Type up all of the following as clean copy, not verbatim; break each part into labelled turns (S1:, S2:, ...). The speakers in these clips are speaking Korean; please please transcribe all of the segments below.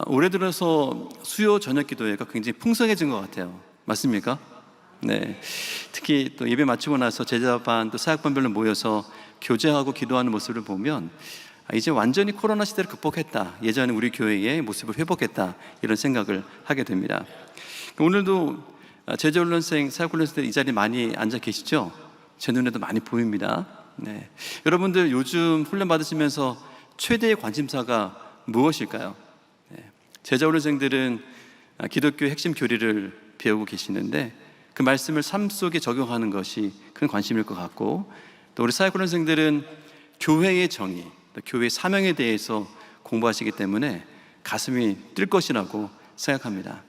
S1: 올해 들어서 수요 저녁 기도회가 굉장히 풍성해진 것 같아요. 맞습니까? 네. 특히 또 예배 마치고 나서 제자반 또 사역반별로 모여서 교제하고 기도하는 모습을 보면 이제 완전히 코로나 시대를 극복했다, 예전에 우리 교회의 모습을 회복했다, 이런 생각을 하게 됩니다. 오늘도 제자훈련생, 사역훈련생들 이 자리에 많이 앉아 계시죠? 제 눈에도 많이 보입니다. 네. 여러분들 요즘 훈련 받으시면서 최대의 관심사가 무엇일까요? 네. 제자훈련생들은 기독교의 핵심 교리를 배우고 계시는데 그 말씀을 삶 속에 적용하는 것이 큰 관심일 것 같고, 또 우리 사역훈련생들은 교회의 정의, 또 교회의 사명에 대해서 공부하시기 때문에 가슴이 뛸 것이라고 생각합니다.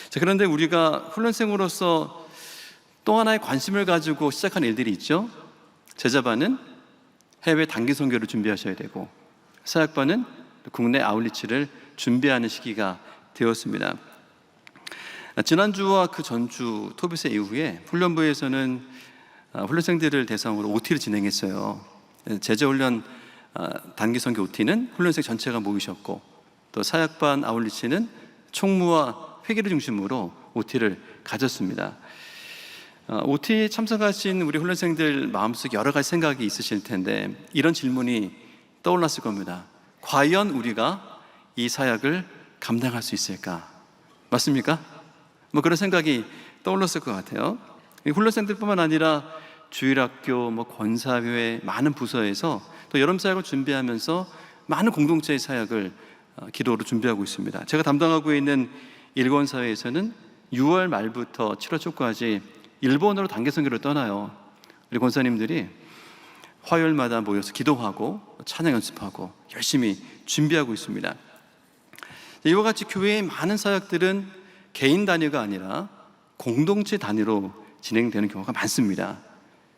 S1: 자, 그런데 우리가 훈련생으로서 또 하나의 관심을 가지고 시작한 일들이 있죠. 제자반은 해외 단기 선교를 준비하셔야 되고, 사역반은 국내 아웃리치를 준비하는 시기가 되었습니다. 지난주와 그 전주 토비스 이후에 훈련부에서는 훈련생들을 대상으로 OT를 진행했어요. 제자훈련 단기 선교 OT는 훈련생 전체가 모이셨고, 또 사역반 아웃리치는 총무와 회계를 중심으로 OT를 가졌습니다. OT 참석하신 우리 훈련생들 마음속에 여러 가지 생각이 있으실 텐데 이런 질문이 떠올랐을 겁니다. 과연 우리가 이 사역을 감당할 수 있을까? 맞습니까? 그런 생각이 떠올랐을 것 같아요. 훈련생들뿐만 아니라 주일학교, 권사회, 많은 부서에서 또 여름 사역을 준비하면서 많은 공동체의 사역을 기도로 준비하고 있습니다. 제가 담당하고 있는 일본사회에서는 6월 말부터 7월 초까지 일본으로 단기 선교를 떠나요. 우리 권사님들이 화요일마다 모여서 기도하고 찬양 연습하고 열심히 준비하고 있습니다. 이와 같이 교회의 많은 사역들은 개인 단위가 아니라 공동체 단위로 진행되는 경우가 많습니다.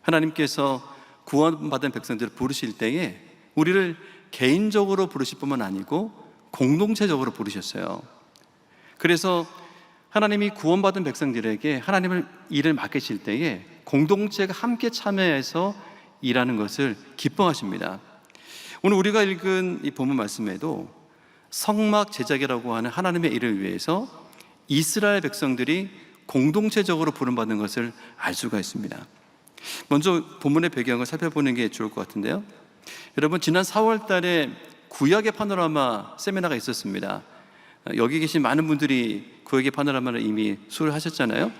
S1: 하나님께서 구원받은 백성들을 부르실 때에 우리를 개인적으로 부르실 뿐만 아니고 공동체적으로 부르셨어요. 그래서 하나님이 구원받은 백성들에게 하나님을 일을 맡기실 때에 공동체가 함께 참여해서 일하는 것을 기뻐하십니다. 오늘 우리가 읽은 이 본문 말씀에도 성막 제작이라고 하는 하나님의 일을 위해서 이스라엘 백성들이 공동체적으로 부름받는 것을 알 수가 있습니다. 먼저 본문의 배경을 살펴보는 게 좋을 것 같은데요. 여러분, 지난 4월 달에 구약의 파노라마 세미나가 있었습니다. 여기 계신 많은 분들이 구약의 파노라마를 이미 수료를 하셨잖아요.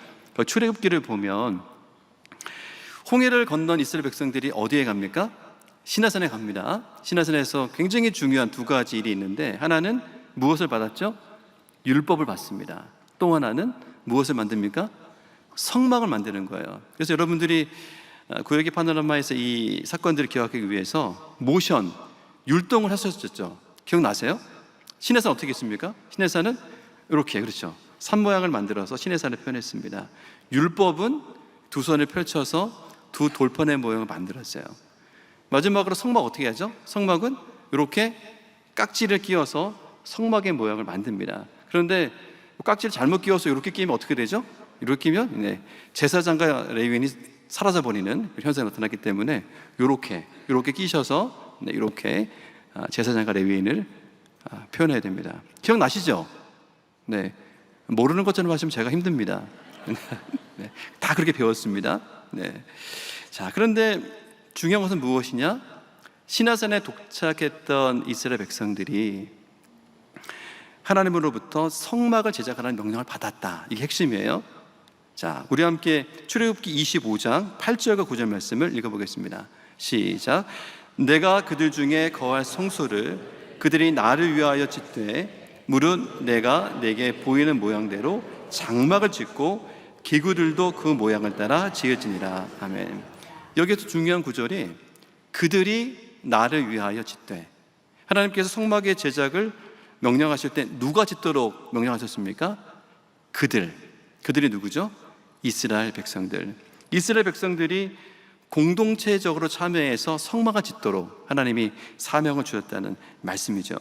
S1: 출애굽기를 보면 홍해를 건넌 이스라엘 백성들이 어디에 갑니까? 시내산에 갑니다. 시내산에서 굉장히 중요한 두 가지 일이 있는데, 하나는 무엇을 받았죠? 율법을 받습니다. 또 하나는 무엇을 만듭니까? 성막을 만드는 거예요. 그래서 여러분들이 구약의 파노라마에서 이 사건들을 기억하기 위해서 모션, 율동을 하셨었죠. 기억나세요? 시내산 어떻게 했습니까? 시내산은 이렇게, 그렇죠, 산 모양을 만들어서 시내산을 표현했습니다. 율법은 두 손을 펼쳐서 두 돌판의 모양을 만들었어요. 마지막으로 성막 어떻게 하죠? 성막은 이렇게 깍지를 끼워서 성막의 모양을 만듭니다. 그런데 깍지를 잘못 끼워서 이렇게 끼면 어떻게 되죠? 이렇게 끼면 제사장과 레위인이 사라져버리는 현상이 나타났기 때문에 이렇게 끼셔서 이렇게 제사장과 레위인을 표현해야 됩니다. 기억나시죠? 네. 모르는 것처럼 하시면 제가 힘듭니다. 네. 다 그렇게 배웠습니다. 네. 자, 그런데 중요한 것은 무엇이냐? 시내산에 도착했던 이스라엘 백성들이 하나님으로부터 성막을 제작하라는 명령을 받았다. 이게 핵심이에요. 자, 우리 함께 출애굽기 25장 8절과 9절 말씀을 읽어보겠습니다. 시작. 내가 그들 중에 거할 성소를 그들이 나를 위하여 짓되 무릇 내가 내게 보이는 모양대로 장막을 짓고 기구들도 그 모양을 따라 지어지니라. 아멘. 여기에서 중요한 구절이 그들이 나를 위하여 짓되, 하나님께서 성막의 제작을 명령하실 때 누가 짓도록 명령하셨습니까? 그들이 누구죠? 이스라엘 백성들. 이스라엘 백성들이 공동체적으로 참여해서 성막을 짓도록 하나님이 사명을 주셨다는 말씀이죠.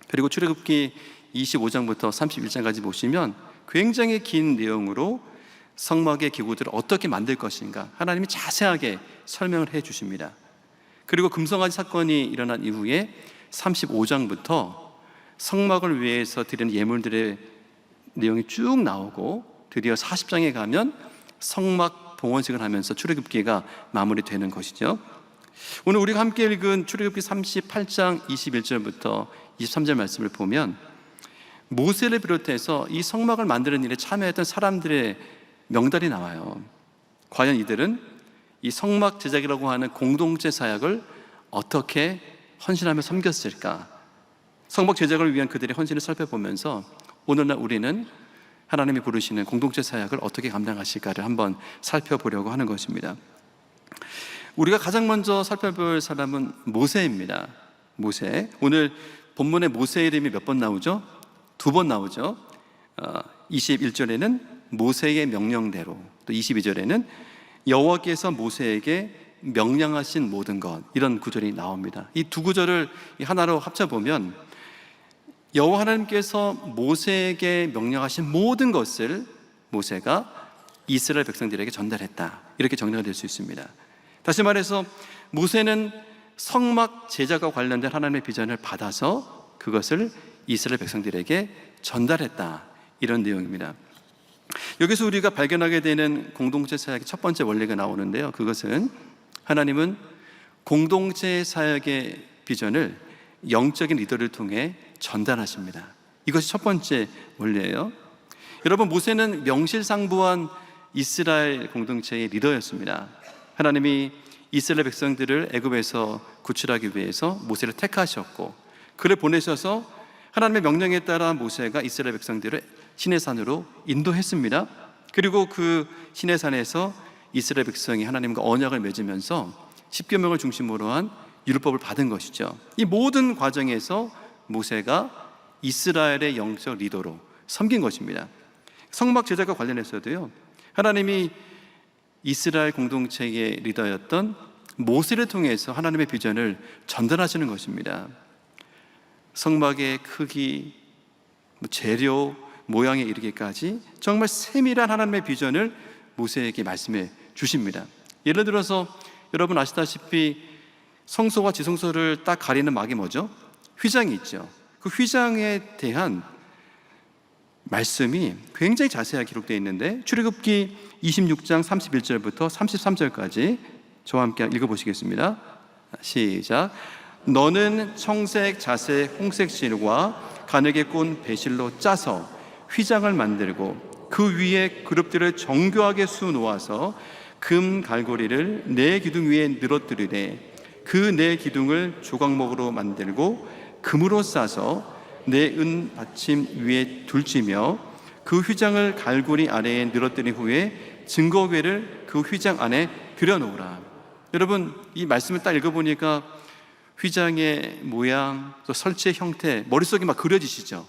S1: 그리고 출애굽기 25장부터 31장까지 보시면 굉장히 긴 내용으로 성막의 기구들을 어떻게 만들 것인가 하나님이 자세하게 설명을 해 주십니다. 그리고 금송아지 사건이 일어난 이후에 35장부터 성막을 위해서 드리는 예물들의 내용이 쭉 나오고 드디어 40장에 가면 성막 봉헌식을 하면서 출애굽기가 마무리되는 것이죠. 오늘 우리가 함께 읽은 출애굽기 38장 21절부터 23절 말씀을 보면 모세를 비롯해서 이 성막을 만드는 일에 참여했던 사람들의 명단이 나와요. 과연 이들은 이 성막 제작이라고 하는 공동체 사역을 어떻게 헌신하며 섬겼을까? 성막 제작을 위한 그들의 헌신을 살펴보면서 오늘날 우리는 하나님이 부르시는 공동체 사역을 어떻게 감당하실까를 한번 살펴보려고 하는 것입니다. 우리가 가장 먼저 살펴볼 사람은 모세입니다. 모세. 오늘 본문에 모세의 이름이 몇 번 나오죠? 2번 나오죠. 21절에는 모세의 명령대로, 또 22절에는 여호와께서 모세에게 명령하신 모든 것, 이런 구절이 나옵니다. 이 두 구절을 하나로 합쳐보면 여호와 하나님께서 모세에게 명령하신 모든 것을 모세가 이스라엘 백성들에게 전달했다, 이렇게 정리가 될 수 있습니다. 다시 말해서 모세는 성막 제작과 관련된 하나님의 비전을 받아서 그것을 이스라엘 백성들에게 전달했다, 이런 내용입니다. 여기서 우리가 발견하게 되는 공동체 사역의 첫 번째 원리가 나오는데요, 그것은 하나님은 공동체 사역의 비전을 영적인 리더를 통해 전달하십니다. 이것이 첫 번째 원리예요. 여러분, 모세는 명실상부한 이스라엘 공동체의 리더였습니다. 하나님이 이스라엘 백성들을 애굽에서 구출하기 위해서 모세를 택하셨고 그를 보내셔서 하나님의 명령에 따라 모세가 이스라엘 백성들을 시내산으로 인도했습니다. 그리고 그 시내산에서 이스라엘 백성이 하나님과 언약을 맺으면서 십계명을 중심으로 한 율법을 받은 것이죠. 이 모든 과정에서 모세가 이스라엘의 영적 리더로 섬긴 것입니다. 성막 제작과 관련해서도요, 하나님이 이스라엘 공동체의 리더였던 모세를 통해서 하나님의 비전을 전달하시는 것입니다. 성막의 크기, 재료, 모양에 이르기까지 정말 세밀한 하나님의 비전을 모세에게 말씀해 주십니다. 예를 들어서 여러분 아시다시피 성소와 지성소를 딱 가리는 막이 뭐죠? 휘장이 있죠. 그 휘장에 대한 말씀이 굉장히 자세하게 기록되어 있는데 출애굽기 26장 31절부터 33절까지 저와 함께 읽어보시겠습니다. 시작. 너는 청색, 자색, 홍색 실과 가늘게 꼰 배실로 짜서 휘장을 만들고 그 위에 그룹들을 정교하게 수놓아서 금 갈고리를 네 기둥 위에 늘어뜨리되 그 네 기둥을 조각목으로 만들고 금으로 싸서 네 은 받침 위에 둘지며 그 휘장을 갈고리 아래에 늘어뜨린 후에 증거궤를 그 휘장 안에 들여놓으라. 여러분, 이 말씀을 딱 읽어보니까 휘장의 모양, 또 설치의 형태, 머릿속에 막 그려지시죠?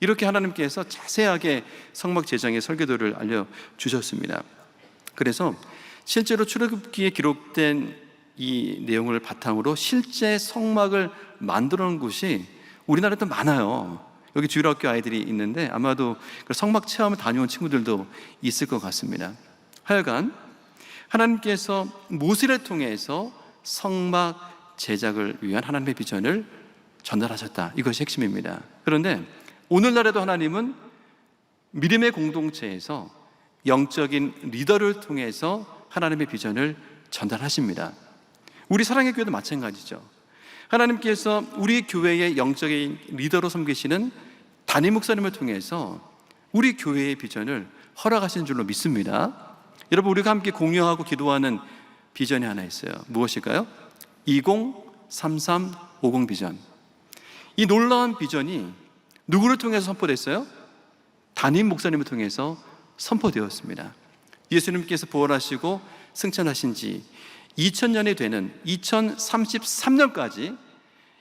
S1: 이렇게 하나님께서 자세하게 성막 제장의 설계도를 알려주셨습니다. 그래서 실제로 출애굽기에 기록된 이 내용을 바탕으로 실제 성막을 만들어 놓은 곳이 우리나라에도 많아요. 여기 주일학교 아이들이 있는데 아마도 성막 체험을 다녀온 친구들도 있을 것 같습니다. 하여간 하나님께서 모세를 통해서 성막 제작을 위한 하나님의 비전을 전달하셨다, 이것이 핵심입니다. 그런데 오늘날에도 하나님은 믿음의 공동체에서 영적인 리더를 통해서 하나님의 비전을 전달하십니다. 우리 사랑의 교회도 마찬가지죠. 하나님께서 우리 교회의 영적인 리더로 섬기시는 담임 목사님을 통해서 우리 교회의 비전을 허락하신 줄로 믿습니다. 여러분, 우리가 함께 공유하고 기도하는 비전이 하나 있어요. 무엇일까요? 203350 비전. 이 놀라운 비전이 누구를 통해서 선포됐어요? 담임 목사님을 통해서 선포되었습니다. 예수님께서 부활하시고 승천하신 지 2000년이 되는 2033년까지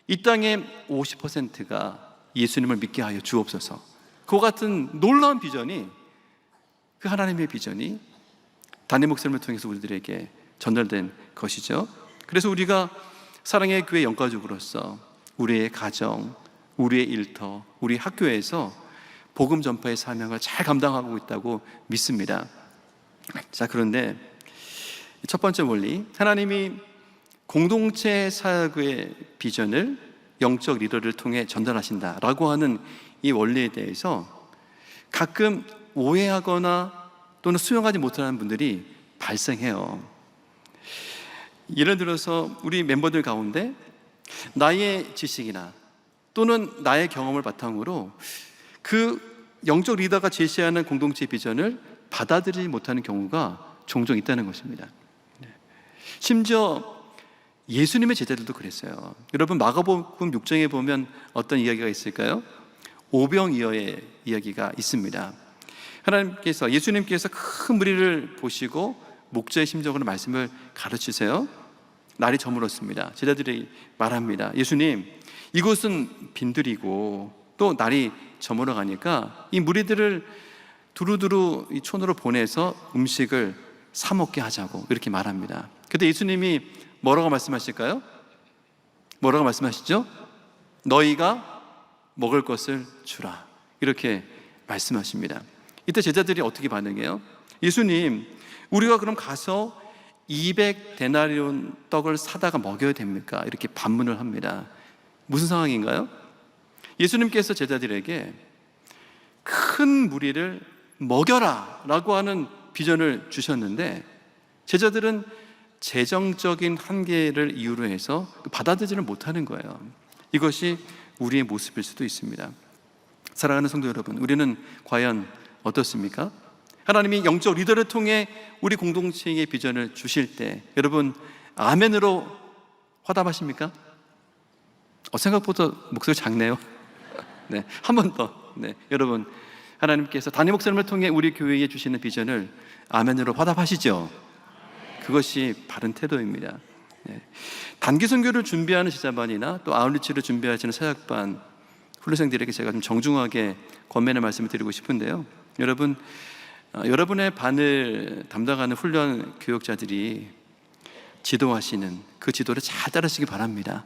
S1: 이 땅의 50%가 예수님을 믿게 하여 주옵소서. 그와 같은 놀라운 비전이, 그 하나님의 비전이 담임 목사님을 통해서 우리들에게 전달된 것이죠. 그래서 우리가 사랑의 교회 영가족으로서 우리의 가정, 우리의 일터, 우리 학교에서 복음 전파의 사명을 잘 감당하고 있다고 믿습니다. 자, 그런데 첫 번째 원리, 하나님이 공동체 사역의 비전을 영적 리더를 통해 전달하신다라고 하는 이 원리에 대해서 가끔 오해하거나 또는 수용하지 못하는 분들이 발생해요. 예를 들어서 우리 멤버들 가운데 나의 지식이나 또는 나의 경험을 바탕으로 그 영적 리더가 제시하는 공동체 비전을 받아들이지 못하는 경우가 종종 있다는 것입니다. 심지어 예수님의 제자들도 그랬어요. 여러분 마가복음 6장에 보면 어떤 이야기가 있을까요? 오병이어의 이야기가 있습니다. 예수님께서 큰 무리를 보시고 목자의 심정으로 말씀을 가르치세요. 날이 저물었습니다. 제자들이 말합니다. 예수님, 이곳은 빈들이고 또 날이 저물어 가니까 이 무리들을 두루두루 이 촌으로 보내서 음식을 사 먹게 하자고 이렇게 말합니다. 그때 예수님이 뭐라고 말씀하실까요? 뭐라고 말씀하시죠? 너희가 먹을 것을 주라, 이렇게 말씀하십니다. 이때 제자들이 어떻게 반응해요? 예수님, 우리가 그럼 가서 200데나리온 떡을 사다가 먹여야 됩니까? 이렇게 반문을 합니다. 무슨 상황인가요? 예수님께서 제자들에게 큰 무리를 먹여라 라고 하는 비전을 주셨는데 제자들은 재정적인 한계를 이유로 해서 받아들이지를 못하는 거예요. 이것이 우리의 모습일 수도 있습니다. 사랑하는 성도 여러분, 우리는 과연 어떻습니까? 하나님이 영적 리더를 통해 우리 공동체의 비전을 주실 때 여러분 아멘으로 화답하십니까? 생각보다 목소리 작네요. 네, 한 번 더. 네, 여러분 하나님께서 담임 목사님을 통해 우리 교회에 주시는 비전을 아멘으로 화답하시죠? 그것이 바른 태도입니다. 네. 단기 선교를 준비하는 지자반이나 또 아웃리치를 준비하시는 사역반 훈련생들에게 제가 좀 정중하게 권면의 말씀을 드리고 싶은데요. 여러분, 여러분의 반을 담당하는 훈련 교육자들이 지도하시는 그 지도를 잘 따르시기 바랍니다.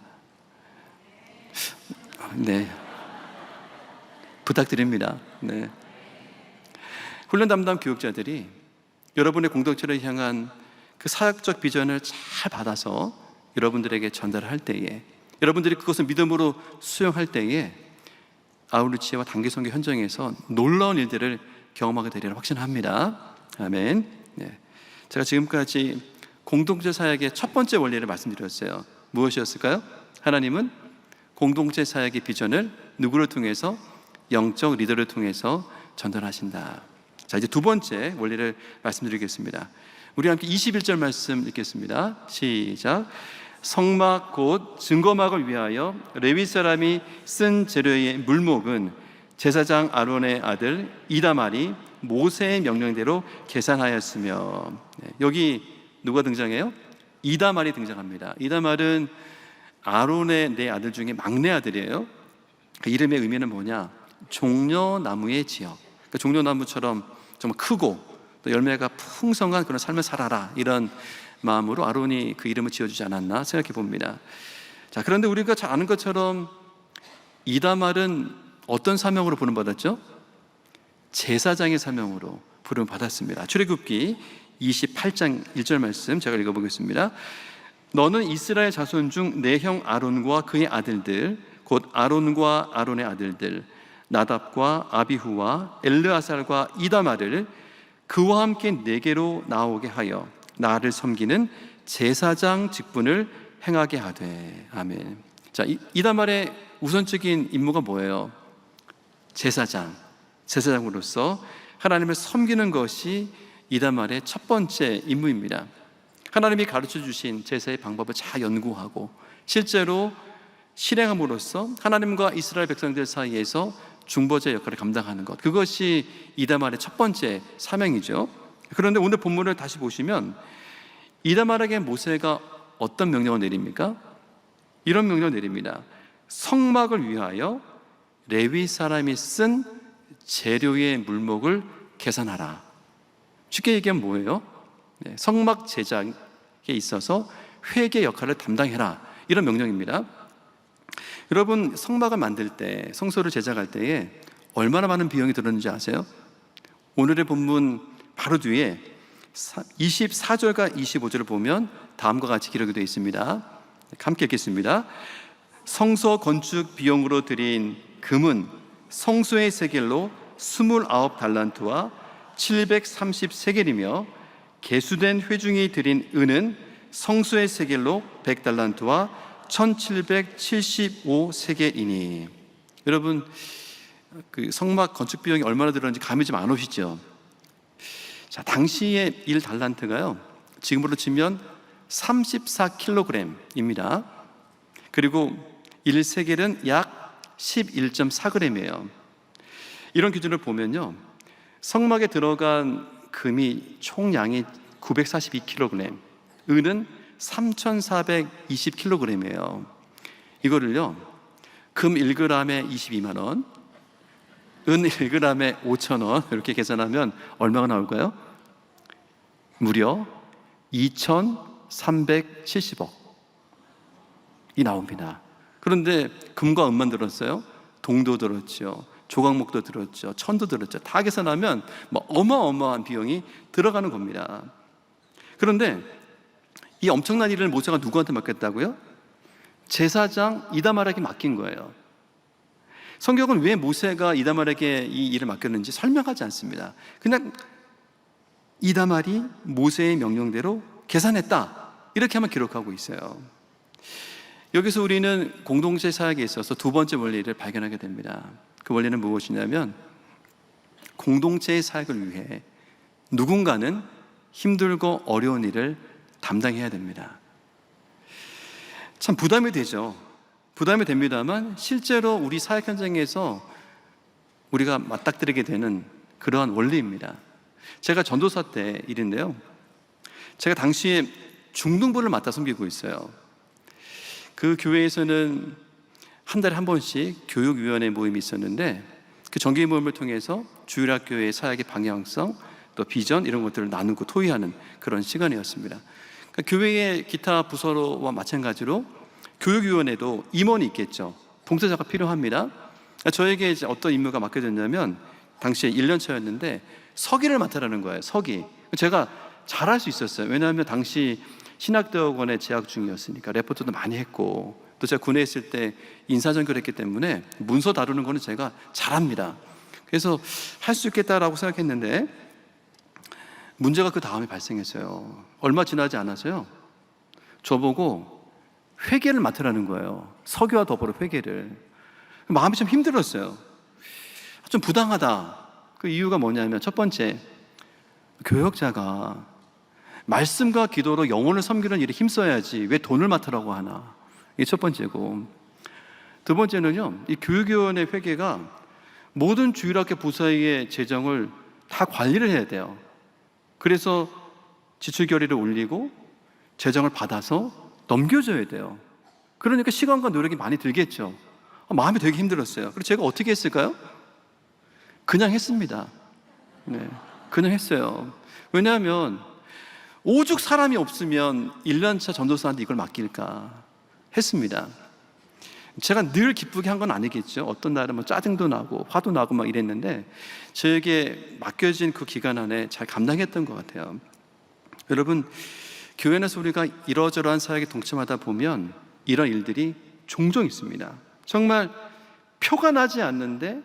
S1: 네, 부탁드립니다. 네. 훈련 담당 교육자들이 여러분의 공동체를 향한 그 사역적 비전을 잘 받아서 여러분들에게 전달할 때에 여러분들이 그것을 믿음으로 수용할 때에 아웃리치와 단기 선교 현장에서 놀라운 일들을 경험하게 되리라 확신합니다. 아멘. 네. 제가 지금까지 공동체 사역의 첫 번째 원리를 말씀드렸어요. 무엇이었을까요? 하나님은 공동체 사역의 비전을 누구를 통해서? 영적 리더를 통해서 전달하신다. 자, 이제 두 번째 원리를 말씀드리겠습니다. 우리 함께 21절 말씀 읽겠습니다. 시작. 성막 곧 증거막을 위하여 레위 사람이 쓴 재료의 물목은 제사장 아론의 아들 이다말이 모세의 명령대로 계산하였으며. 네, 여기 누가 등장해요? 이다말이 등장합니다. 이다말은 아론의 네 아들 중에 막내 아들이에요. 그 이름의 의미는 뭐냐? 종려나무의 지역. 그러니까 종려나무처럼 정말 크고 또 열매가 풍성한 그런 삶을 살아라, 이런 마음으로 아론이 그 이름을 지어주지 않았나 생각해 봅니다. 자, 그런데 우리가 잘 아는 것처럼 이다말은 어떤 사명으로 부름받았죠? 제사장의 사명으로 부름받았습니다. 출애굽기 28장 1절 말씀 제가 읽어보겠습니다. 너는 이스라엘 자손 중 내 형 아론과 그의 아들들 곧 아론과 아론의 아들들 나답과 아비후와 엘르아살과 이다말을 그와 함께 내게로 나오게 하여 나를 섬기는 제사장 직분을 행하게 하되. 아멘. 자, 이다말의 우선적인 임무가 뭐예요? 제사장으로서 하나님을 섬기는 것이 이다말의 첫 번째 임무입니다. 하나님이 가르쳐 주신 제사의 방법을 잘 연구하고 실제로 실행함으로써 하나님과 이스라엘 백성들 사이에서 중보자 역할을 감당하는 것, 그것이 이다말의 첫 번째 사명이죠. 그런데 오늘 본문을 다시 보시면 이다말에게 모세가 어떤 명령을 내립니까? 이런 명령을 내립니다. 성막을 위하여 레위 사람이 쓴 재료의 물목을 계산하라. 쉽게 얘기하면 뭐예요? 성막 제작에 있어서 회계 역할을 담당해라, 이런 명령입니다. 여러분, 성막을 만들 때, 성소를 제작할 때에 얼마나 많은 비용이 들었는지 아세요? 오늘의 본문 바로 뒤에 24절과 25절을 보면 다음과 같이 기록이 되어 있습니다. 함께 읽겠습니다. 성소 건축 비용으로 드린 금은 성소의 세겔로 29달란트와 730세겔이며 개수된 회중이 드린 은은 성소의 세겔로 100달란트와 1775세겔이니. 여러분, 그 성막 건축 비용이 얼마나 들었는지 감이 좀 안 오시죠? 자, 당시의 1달란트가요, 지금으로 치면 34kg입니다. 그리고 1세겔은 약 11.4g이에요. 이런 기준을 보면요, 성막에 들어간 금이 총량이 942kg, 은은 3420kg이에요. 이거를요, 금 1g에 22만 원, 은 1g에 5천 원 이렇게 계산하면 얼마가 나올까요? 무려 2370억이 나옵니다. 그런데 금과 은만 들었어요? 동도 들었죠, 조각목도 들었죠, 천도 들었죠. 다 계산하면 어마어마한 비용이 들어가는 겁니다. 그런데 이 엄청난 일을 모세가 누구한테 맡겼다고요? 제사장 이다말에게 맡긴 거예요. 성경은 왜 모세가 이다말에게 이 일을 맡겼는지 설명하지 않습니다. 그냥 이다말이 모세의 명령대로 계산했다, 이렇게 하면 기록하고 있어요. 여기서 우리는 공동체 사역에 있어서 두 번째 원리를 발견하게 됩니다. 그 원리는 무엇이냐면, 공동체의 사역을 위해 누군가는 힘들고 어려운 일을 담당해야 됩니다. 참 부담이 되죠. 부담이 됩니다만 실제로 우리 사역 현장에서 우리가 맞닥뜨리게 되는 그러한 원리입니다. 제가 전도사 때 일인데요, 제가 당시에 중등부를 맡아 섬기고 있어요. 그 교회에서는 한 달에 한 번씩 교육위원회 모임이 있었는데, 그 정기 모임을 통해서 주일학교의 사역의 방향성, 또 비전, 이런 것들을 나누고 토의하는 그런 시간이었습니다. 그러니까 교회의 기타 부서와 마찬가지로 교육위원회도 임원이 있겠죠. 봉사자가 필요합니다. 저에게 이제 어떤 임무가 맡겨졌냐면, 당시에 1년차였는데 서기를 맡으라는 거예요. 서기. 제가 잘할 수 있었어요. 왜냐하면 당시 신학대학원에 재학 중이었으니까 레포트도 많이 했고, 또 제가 군에 있을 때 인사전결했기 때문에 문서 다루는 거는 제가 잘합니다. 그래서 할 수 있겠다라고 생각했는데, 문제가 그 다음에 발생했어요. 얼마 지나지 않아서요, 저보고 회계를 맡으라는 거예요. 서기와 더불어 회계를. 마음이 좀 힘들었어요. 좀 부당하다. 그 이유가 뭐냐면, 첫 번째, 교역자가 말씀과 기도로 영혼을 섬기는 일에 힘써야지 왜 돈을 맡으라고 하나. 이게 첫 번째고, 두 번째는요, 이 교육위원회 회계가 모든 주일학교 부서의 재정을 다 관리를 해야 돼요. 그래서 지출 결의를 올리고 재정을 받아서 넘겨줘야 돼요. 그러니까 시간과 노력이 많이 들겠죠. 마음이 되게 힘들었어요. 그래서 제가 어떻게 했을까요? 그냥 했습니다. 네, 그냥 했어요. 왜냐하면 오죽 사람이 없으면 1년차 전도사한테 이걸 맡길까 했습니다. 제가 늘 기쁘게 한 건 아니겠죠. 어떤 날은 뭐 짜증도 나고 화도 나고 막 이랬는데, 저에게 맡겨진 그 기간 안에 잘 감당했던 것 같아요. 여러분, 교회 안에서 우리가 이러저러한 사역에 동참하다 보면 이런 일들이 종종 있습니다. 정말 표가 나지 않는데,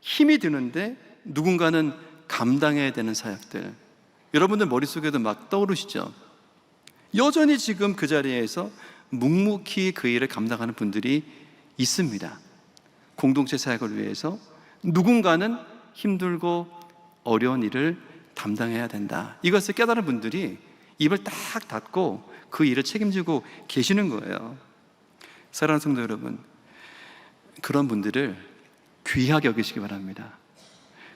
S1: 힘이 드는데 누군가는 감당해야 되는 사역들, 여러분들 머릿속에도 막 떠오르시죠? 여전히 지금 그 자리에서 묵묵히 그 일을 감당하는 분들이 있습니다. 공동체 사역을 위해서 누군가는 힘들고 어려운 일을 담당해야 된다, 이것을 깨달은 분들이 입을 딱 닫고 그 일을 책임지고 계시는 거예요. 사랑하는 성도 여러분, 그런 분들을 귀하게 여기시기 바랍니다.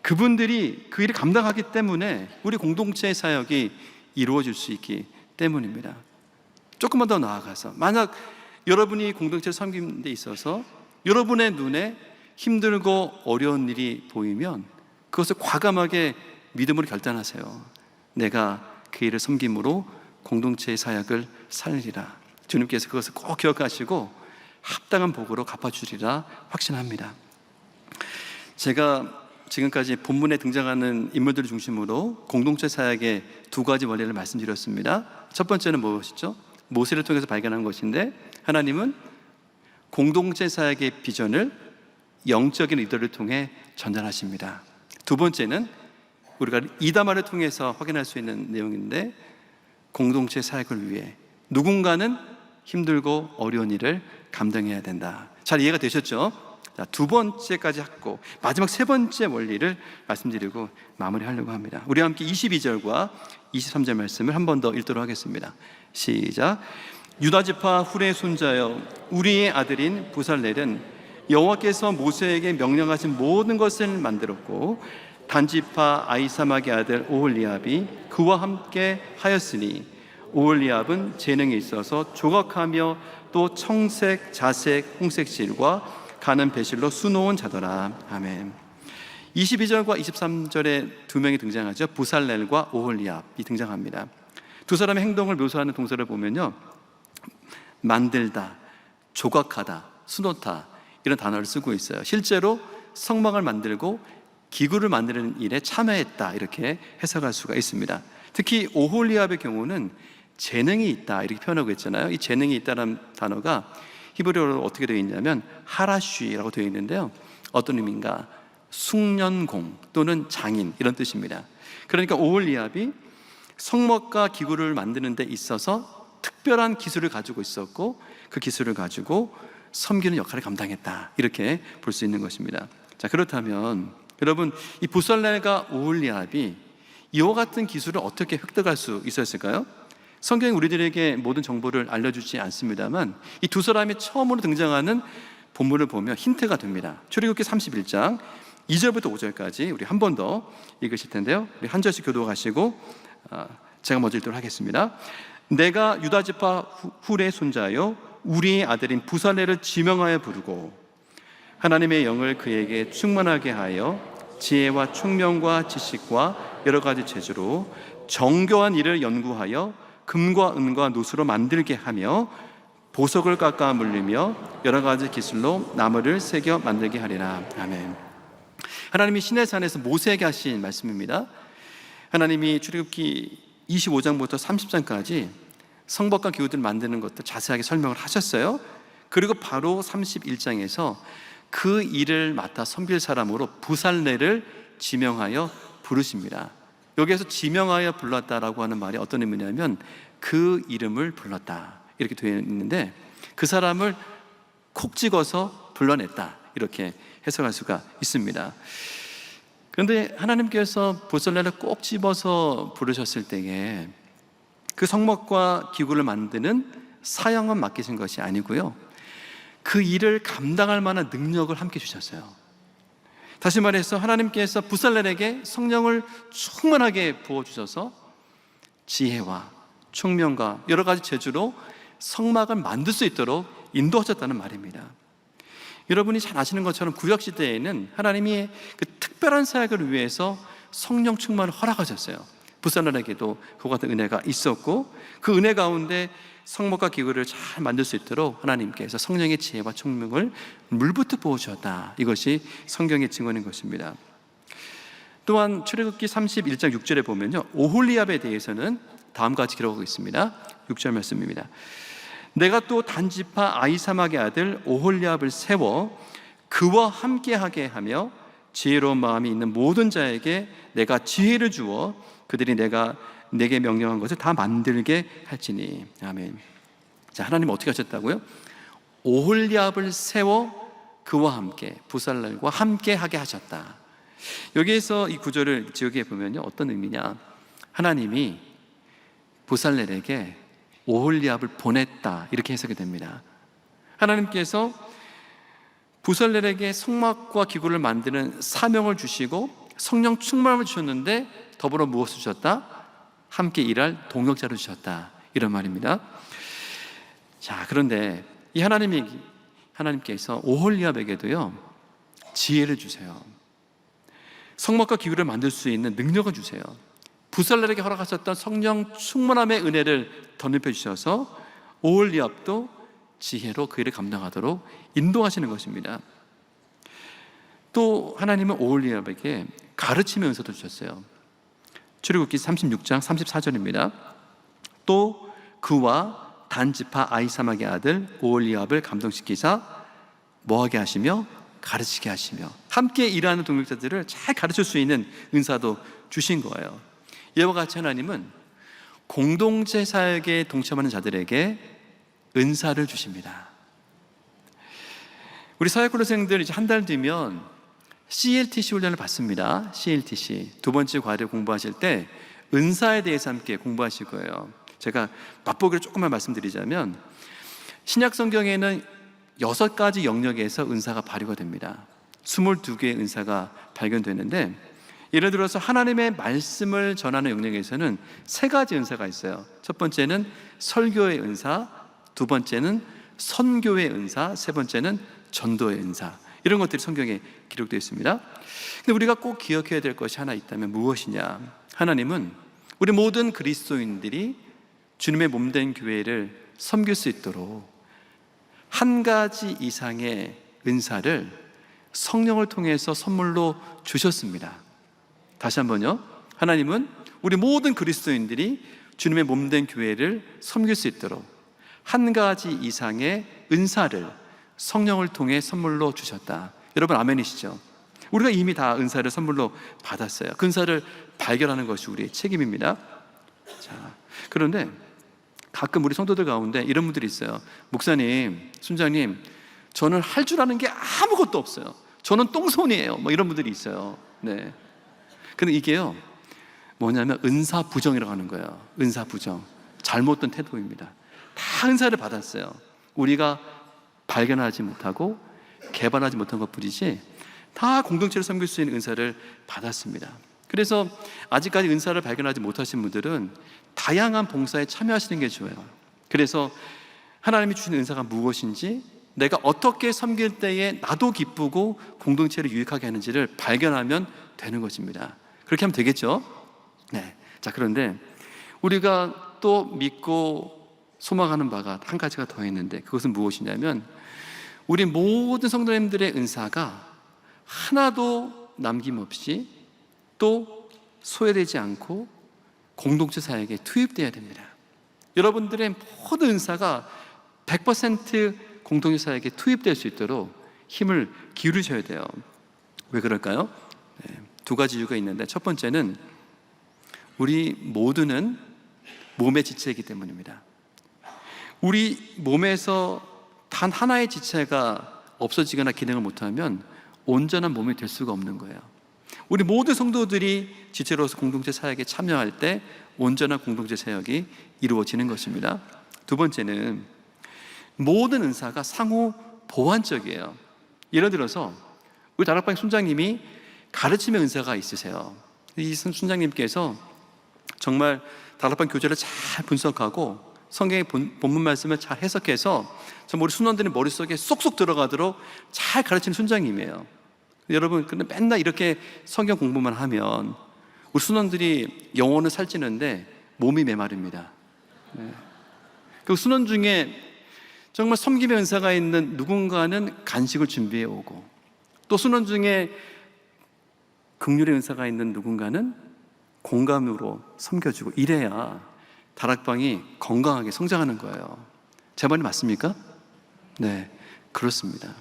S1: 그분들이 그 일을 감당하기 때문에 우리 공동체의 사역이 이루어질 수 있기 때문입니다. 조금만 더 나아가서, 만약 여러분이 공동체를 섬기는 데 있어서 여러분의 눈에 힘들고 어려운 일이 보이면 그것을 과감하게 믿음으로 결단하세요. 내가 그 일을 섬김으로 공동체의 사역을 살리라. 주님께서 그것을 꼭 기억하시고 합당한 복으로 갚아주리라 확신합니다. 제가 지금까지 본문에 등장하는 인물들을 중심으로 공동체 사역의 두 가지 원리를 말씀드렸습니다. 첫 번째는 무엇이죠? 모세를 통해서 발견한 것인데, 하나님은 공동체 사역의 비전을 영적인 리더를 통해 전달하십니다. 두 번째는 우리가 이다말을 통해서 확인할 수 있는 내용인데, 공동체 사역을 위해 누군가는 힘들고 어려운 일을 감당해야 된다. 잘 이해가 되셨죠? 자, 두 번째까지 했고 마지막 세 번째 원리를 말씀드리고 마무리하려고 합니다. 우리 함께 22절과 23절 말씀을 한 번 더 읽도록 하겠습니다. 시작. 유다지파 훌의 손자여, 우리의 아들인 부살렐은 여호와께서 모세에게 명령하신 모든 것을 만들었고, 단지파 아이사막의 아들 오홀리압이 그와 함께 하였으니, 오홀리압은 재능이 있어서 조각하며 또 청색, 자색, 홍색실과 가는 배실로 수놓은 자더라. 아멘. 22절과 23절에 두 명이 등장하죠. 부살렐과 오홀리압이 등장합니다. 두 사람의 행동을 묘사하는 동사를 보면요, 만들다, 조각하다, 수놓다, 이런 단어를 쓰고 있어요. 실제로 성막을 만들고 기구를 만드는 일에 참여했다, 이렇게 해석할 수가 있습니다. 특히 오홀리압의 경우는 재능이 있다, 이렇게 표현하고 있잖아요. 이 재능이 있다는 단어가 히브리어로 어떻게 되어 있냐면 하라쉬라고 되어 있는데요, 어떤 의미인가? 숙련공 또는 장인, 이런 뜻입니다. 그러니까 오홀리압이 성막과 기구를 만드는 데 있어서 특별한 기술을 가지고 있었고, 그 기술을 가지고 섬기는 역할을 감당했다, 이렇게 볼 수 있는 것입니다. 자, 그렇다면 여러분, 이 부살렐과 오홀리압이 이와 같은 기술을 어떻게 획득할 수 있었을까요? 성경이 우리들에게 모든 정보를 알려주지 않습니다만, 이 두 사람이 처음으로 등장하는 본문을 보면 힌트가 됩니다. 출애굽기 31장 2절부터 5절까지 우리 한 번 더 읽으실 텐데요, 우리 한 절씩 교도하시고 제가 먼저 읽도록 하겠습니다. 내가 유다지파 훌의 손자요, 우리의 아들인 부살렐을 지명하여 부르고 하나님의 영을 그에게 충만하게 하여 지혜와 총명과 지식과 여러 가지 재주로 정교한 일을 연구하여 금과 은과 노수로 만들게 하며 보석을 깎아 물리며 여러 가지 기술로 나무를 새겨 만들게 하리라. 아멘. 하나님이 시내산에서 모세에게 하신 말씀입니다. 하나님이 출애굽기 25장부터 30장까지 성벽과 기구들 만드는 것들 자세하게 설명을 하셨어요. 그리고 바로 31장에서 그 일을 맡아 섬길 사람으로 부살렐을 지명하여 부르십니다. 여기에서 지명하여 불렀다라고 하는 말이 어떤 의미냐면 그 이름을 불렀다, 이렇게 되어 있는데, 그 사람을 콕 찍어서 불러냈다, 이렇게 해석할 수가 있습니다. 그런데 하나님께서 부살렐을 꼭 집어서 부르셨을 때에 그 성막과 기구를 만드는 사역만 맡기신 것이 아니고요, 그 일을 감당할 만한 능력을 함께 주셨어요. 다시 말해서 하나님께서 부살렐에게 성령을 충만하게 부어주셔서 지혜와 총명과 여러 가지 재주로 성막을 만들 수 있도록 인도하셨다는 말입니다. 여러분이 잘 아시는 것처럼 구약시대에는 하나님이 그 특별한 사역을 위해서 성령 충만을 허락하셨어요. 부살렐에게도 그와 같은 은혜가 있었고, 그 은혜 가운데 성막과 기구를 잘 만들 수 있도록 하나님께서 성령의 지혜와 총명을 물부터 부어주셨다, 이것이 성경의 증언인 것입니다. 또한 출애굽기 31장 6절에 보면요, 오홀리압에 대해서는 다음과 같이 기록하고 있습니다. 6절 말씀입니다. 내가 또 단지파 아이사막의 아들 오홀리압을 세워 그와 함께하게 하며 지혜로운 마음이 있는 모든 자에게 내가 지혜를 주어 그들이 내가 내게 명령한 것을 다 만들게 할지니. 아멘. 자, 하나님 어떻게 하셨다고요? 오홀리압을 세워 그와 함께, 부살렐과 함께 하게 하셨다. 여기에서 이 구절을 지역에 보면요, 어떤 의미냐? 하나님이 부살렐에게 오홀리압을 보냈다, 이렇게 해석이 됩니다. 하나님께서 부살렐에게 성막과 기구를 만드는 사명을 주시고 성령 충만함을 주셨는데, 더불어 무엇을 주셨다? 함께 일할 동역자를 주셨다, 이런 말입니다. 자, 그런데 이 하나님께서 오홀리압에게도요 지혜를 주세요. 성막과 기구를 만들 수 있는 능력을 주세요. 부살렐에게 허락하셨던 성령 충만함의 은혜를 덧입혀 주셔서 오홀리압도 지혜로 그 일을 감당하도록 인도하시는 것입니다. 또 하나님은 오홀리압에게 가르침의 은사도 주셨어요. 출애굽기 36장 34절입니다. 또 그와 단지파 아이사막의 아들 오홀리압을 감동시키사 뭐하게 하시며 가르치게 하시며 함께 일하는 동역자들을 잘 가르칠 수 있는 은사도 주신 거예요. 이와 같이 하나님은 공동체 사역에 동참하는 자들에게 은사를 주십니다. 우리 사회훈련생들 이제 한 달 뒤면 CLTC 훈련을 받습니다. CLTC 두 번째 과를 공부하실 때 은사에 대해서 함께 공부하실 거예요. 제가 맛보기를 조금만 말씀드리자면 신약 성경에는 6가지 영역에서 은사가 발휘가 됩니다. 22개의 은사가 발견되는데, 예를 들어서 하나님의 말씀을 전하는 영역에서는 3가지 은사가 있어요. 첫 번째는 설교의 은사, 두 번째는 선교의 은사, 세 번째는 전도의 은사. 이런 것들이 성경에 기록되어 있습니다. 근데 우리가 꼭 기억해야 될 것이 하나 있다면 무엇이냐? 하나님은 우리 모든 그리스도인들이 주님의 몸된 교회를 섬길 수 있도록 한 가지 이상의 은사를 성령을 통해서 선물로 주셨습니다. 다시 한번요. 하나님은 우리 모든 그리스도인들이 주님의 몸된 교회를 섬길 수 있도록 한 가지 이상의 은사를 성령을 통해 선물로 주셨다. 여러분 아멘이시죠? 우리가 이미 다 은사를 선물로 받았어요. 그 은사를 발견하는 것이 우리의 책임입니다. 자, 그런데 가끔 우리 성도들 가운데 이런 분들이 있어요. 목사님, 순장님, 저는 할 줄 아는 게 아무것도 없어요. 저는 똥손이에요. 뭐 이런 분들이 있어요. 네. 근데 이게요, 뭐냐면 은사 부정이라고 하는 거예요. 은사 부정. 잘못된 태도입니다. 다 은사를 받았어요. 우리가 발견하지 못하고 개발하지 못한 것뿐이지 다 공동체를 섬길 수 있는 은사를 받았습니다. 그래서 아직까지 은사를 발견하지 못하신 분들은 다양한 봉사에 참여하시는 게 좋아요. 그래서 하나님이 주신 은사가 무엇인지, 내가 어떻게 섬길 때에 나도 기쁘고 공동체를 유익하게 하는지를 발견하면 되는 것입니다. 그렇게 하면 되겠죠? 네. 자, 그런데 우리가 또 믿고 소망하는 바가 한 가지가 더 있는데, 그것은 무엇이냐면 우리 모든 성도님들의 은사가 하나도 남김없이 또 소외되지 않고 공동체 사역에 투입되어야 됩니다. 여러분들의 모든 은사가 100% 공동체 사역에 투입될 수 있도록 힘을 기울이셔야 돼요. 왜 그럴까요? 네, 2가지 이유가 있는데, 첫 번째는 우리 모두는 몸의 지체이기 때문입니다. 우리 몸에서 단 하나의 지체가 없어지거나 기능을 못하면 온전한 몸이 될 수가 없는 거예요. 우리 모든 성도들이 지체로서 공동체 사역에 참여할 때 온전한 공동체 사역이 이루어지는 것입니다. 두 번째는 모든 은사가 상호 보완적이에요. 예를 들어서 우리 다락방 순장님이 가르침의 은사가 있으세요. 이 순장님께서 정말 다락방 교재를 잘 분석하고 성경의 본문 말씀을 잘 해석해서 정말 우리 순원들의 머릿속에 쏙쏙 들어가도록 잘 가르치는 순장님이에요. 여러분, 근데 맨날 이렇게 성경 공부만 하면 우리 순원들이 영혼을 살찌는데 몸이 메마릅니다. 네. 그 순원 중에 정말 섬김의 은사가 있는 누군가는 간식을 준비해 오고, 또 순원 중에 긍휼의 은사가 있는 누군가는 공감으로 섬겨주고, 이래야 다락방이 건강하게 성장하는 거예요. 제 말이 맞습니까? 네, 그렇습니다.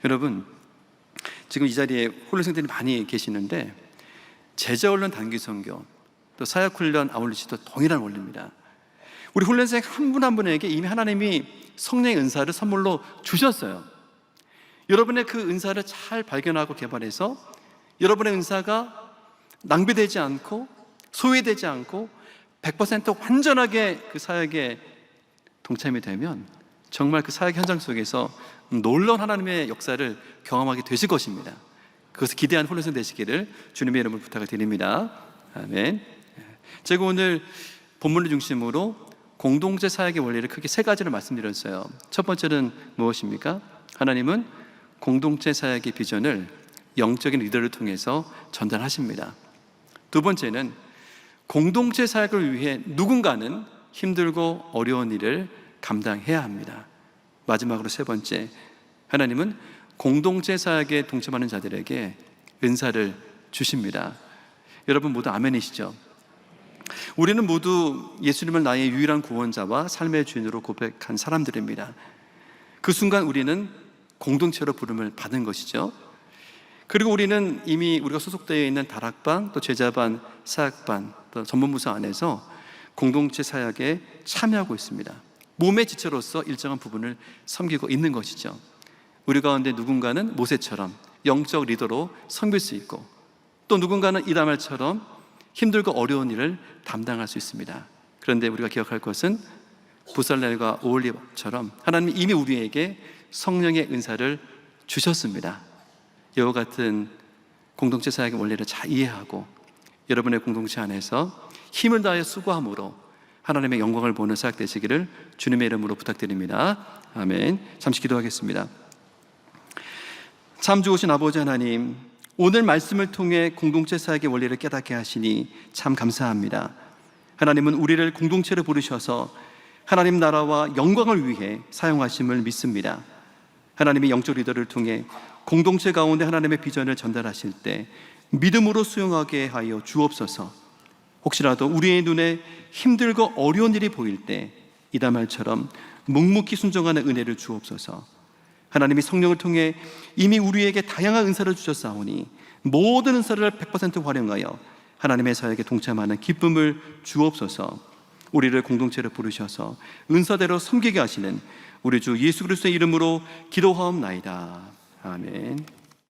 S1: 여러분, 지금 이 자리에 훈련생들이 많이 계시는데 제자훈련 단기선교, 또 사역훈련 아울리시도 동일한 원리입니다. 우리 훈련생 한 분 한 분에게 이미 하나님이 성령의 은사를 선물로 주셨어요. 여러분의 그 은사를 잘 발견하고 개발해서 여러분의 은사가 낭비되지 않고 소외되지 않고 100% 완전하게 그 사역에 동참이 되면 정말 그 사역 현장 속에서 놀라운 하나님의 역사를 경험하게 되실 것입니다. 그것을 기대하는 훈련생 되시기를 주님의 이름으로 부탁을 드립니다. 아멘. 제가 오늘 본문을 중심으로 공동체 사역의 원리를 크게 3가지를 말씀드렸어요. 첫 번째는 무엇입니까? 하나님은 공동체 사역의 비전을 영적인 리더를 통해서 전달하십니다. 두 번째는 공동체 사역을 위해 누군가는 힘들고 어려운 일을 감당해야 합니다. 마지막으로 3번째, 하나님은 공동체 사역에 동참하는 자들에게 은사를 주십니다. 여러분 모두 아멘이시죠? 우리는 모두 예수님을 나의 유일한 구원자와 삶의 주인으로 고백한 사람들입니다. 그 순간 우리는 공동체로 부름을 받은 것이죠. 그리고 우리는 이미 우리가 소속되어 있는 다락방, 또 제자반, 사역반, 또 전문부서 안에서 공동체 사역에 참여하고 있습니다. 몸의 지체로서 일정한 부분을 섬기고 있는 것이죠. 우리 가운데 누군가는 모세처럼 영적 리더로 섬길 수 있고, 또 누군가는 이다말처럼 힘들고 어려운 일을 담당할 수 있습니다. 그런데 우리가 기억할 것은 부살렐과 오홀리바처럼 하나님이 이미 우리에게 성령의 은사를 주셨습니다. 이와 같은 공동체 사역의 원리를 잘 이해하고 여러분의 공동체 안에서 힘을 다해 수고함으로 하나님의 영광을 보는 사역 되시기를 주님의 이름으로 부탁드립니다. 아멘. 잠시 기도하겠습니다. 참 좋으신 아버지 하나님, 오늘 말씀을 통해 공동체 사역의 원리를 깨닫게 하시니 참 감사합니다. 하나님은 우리를 공동체로 부르셔서 하나님 나라와 영광을 위해 사용하심을 믿습니다. 하나님이 영적 리더를 통해 공동체 가운데 하나님의 비전을 전달하실 때 믿음으로 수용하게 하여 주옵소서. 혹시라도 우리의 눈에 힘들고 어려운 일이 보일 때 이다말처럼 묵묵히 순종하는 은혜를 주옵소서. 하나님이 성령을 통해 이미 우리에게 다양한 은사를 주셨사오니 모든 은사를 100% 활용하여 하나님의 사역에 동참하는 기쁨을 주옵소서. 우리를 공동체로 부르셔서 은사대로 섬기게 하시는 우리 주 예수 그리스도의 이름으로 기도하옵나이다. 아멘.